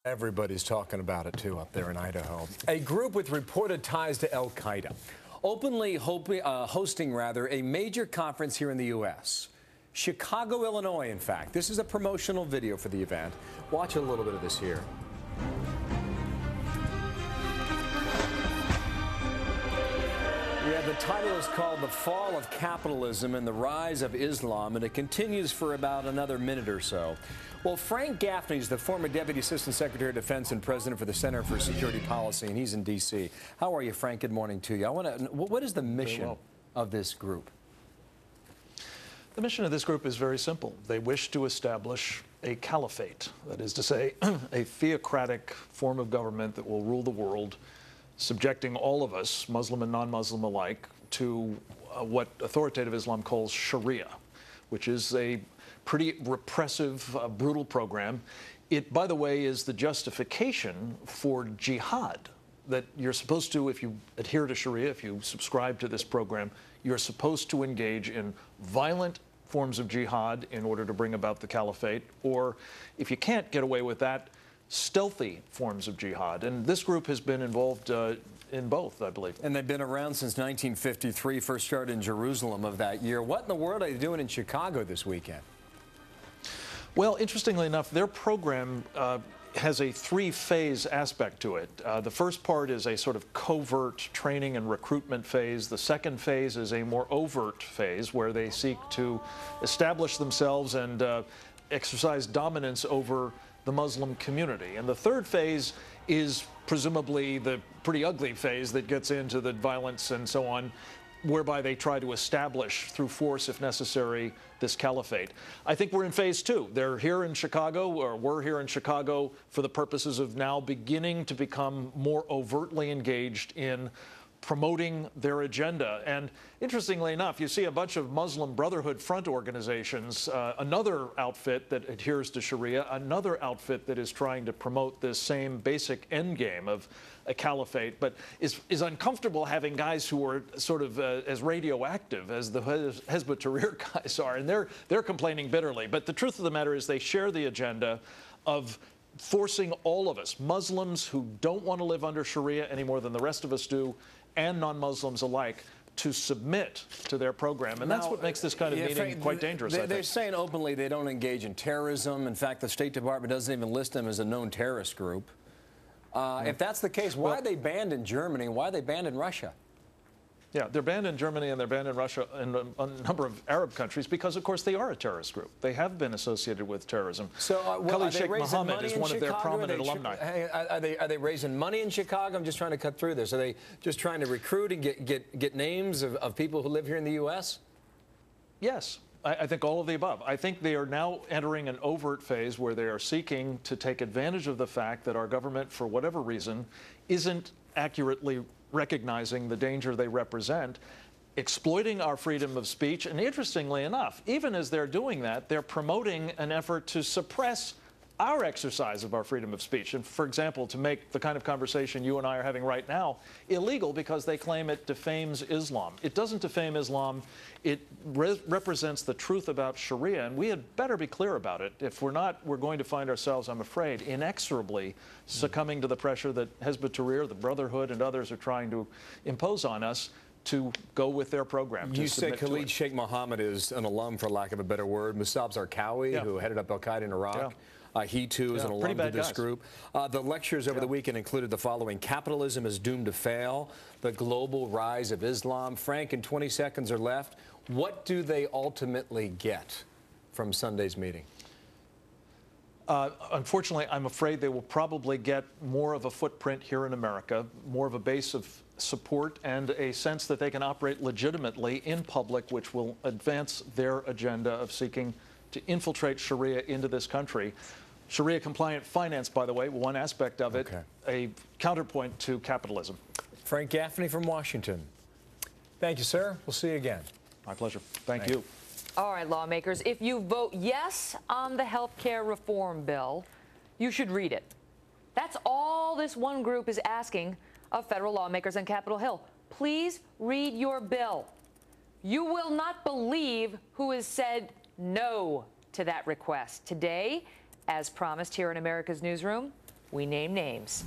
Everybody's talking about it, too, up there in Idaho. A group with reported ties to al-Qaeda openly hosting a major conference here in the U.S. Chicago, Illinois, in fact. This is a promotional video for the event. Watch a little bit of this here. Yeah, the title is called The Fall of Capitalism and the Rise of Islam, and it continues for about another minute or so. Well, Frank Gaffney is the former Deputy Assistant Secretary of Defense and President for the Center for Security Policy, and he's in D.C. How are you, Frank? Good morning to you. What is the mission of this group? The mission of this group is very simple. They wish to establish a caliphate, that is to say, a theocratic form of government that will rule the world, subjecting all of us, Muslim and non-Muslim alike, to what authoritative Islam calls Sharia, which is a pretty repressive, brutal program. It, by the way, is the justification for jihad, that you're supposed to, if you adhere to Sharia, if you subscribe to this program, you're supposed to engage in violent forms of jihad in order to bring about the caliphate, or if you can't get away with that, stealthy forms of jihad. And this group has been involved in both, I believe. And they've been around since 1953, first started in Jerusalem of that year. What in the world are they doing in Chicago this weekend? Well, interestingly enough, their program has a three-phase aspect to it. The first part is a sort of covert training and recruitment phase. The second phase is a more overt phase where they seek to establish themselves and exercise dominance over the Muslim community. And the third phase is presumably the pretty ugly phase that gets into the violence and so on, whereby they try to establish, through force if necessary, this caliphate. I think we're in phase two. They're here in Chicago, or we're here in Chicago, for the purposes of now beginning to become more overtly engaged in promoting their agenda. And interestingly enough, you see a bunch of Muslim Brotherhood Front organizations, another outfit that adheres to Sharia, another outfit that is trying to promote this same basic endgame of a caliphate, but is uncomfortable having guys who are sort of as radioactive as the Hezbollah Tahrir guys are, and they're complaining bitterly. But the truth of the matter is they share the agenda of forcing all of us, Muslims who don't want to live under Sharia any more than the rest of us do, and non-Muslims alike, to submit to their program. And that's what makes this kind of meeting quite dangerous, I think. They're saying openly they don't engage in terrorism. In fact, the State Department doesn't even list them as a known terrorist group. If that's the case, why are they banned in Germany and why are they banned in Russia? Yeah, they're banned in Germany and they're banned in Russia and a number of Arab countries because, of course, they are a terrorist group. They have been associated with terrorism. So, Khalid Sheikh Mohammed is one of their prominent alumni. Are they raising money in Chicago? I'm just trying to cut through this. Are they just trying to recruit and get names of people who live here in the U.S.? Yes. I think all of the above. I think they are now entering an overt phase where they are seeking to take advantage of the fact that our government, for whatever reason, isn't accurately recognizing the danger they represent, exploiting our freedom of speech. And interestingly enough, even as they're doing that, they're promoting an effort to suppress our exercise of our freedom of speech. And for example, to make the kind of conversation you and I are having right now illegal because they claim it defames Islam. It doesn't defame Islam. It represents the truth about Sharia, and we had better be clear about it. If we're not, we're going to find ourselves, I'm afraid, inexorably succumbing to the pressure that Hezbollah Tahrir, the Brotherhood, and others are trying to impose on us to go with their program. You say Khalid Sheikh Mohammed is an alum, for lack of a better word. Musab Zarqawi, who headed up al-Qaeda in Iraq. He, too, is an alum of this group. The lectures over the weekend included the following: Capitalism is doomed to fail, the global rise of Islam. Frank, in 20 seconds are left. What do they ultimately get from Sunday's meeting? Unfortunately, I'm afraid they will probably get more of a footprint here in America, more of a base of support, and a sense that they can operate legitimately in public, which will advance their agenda of seeking to infiltrate Sharia into this country. Sharia-compliant finance, by the way, one aspect of it, a counterpoint to capitalism. Frank Gaffney from Washington. Thank you, sir. We'll see you again. My pleasure. Thank you. All right, lawmakers, if you vote yes on the health care reform bill, you should read it. That's all this one group is asking of federal lawmakers on Capitol Hill. Please read your bill. You will not believe who has said no to that request. Today, as promised here in America's Newsroom, we name names.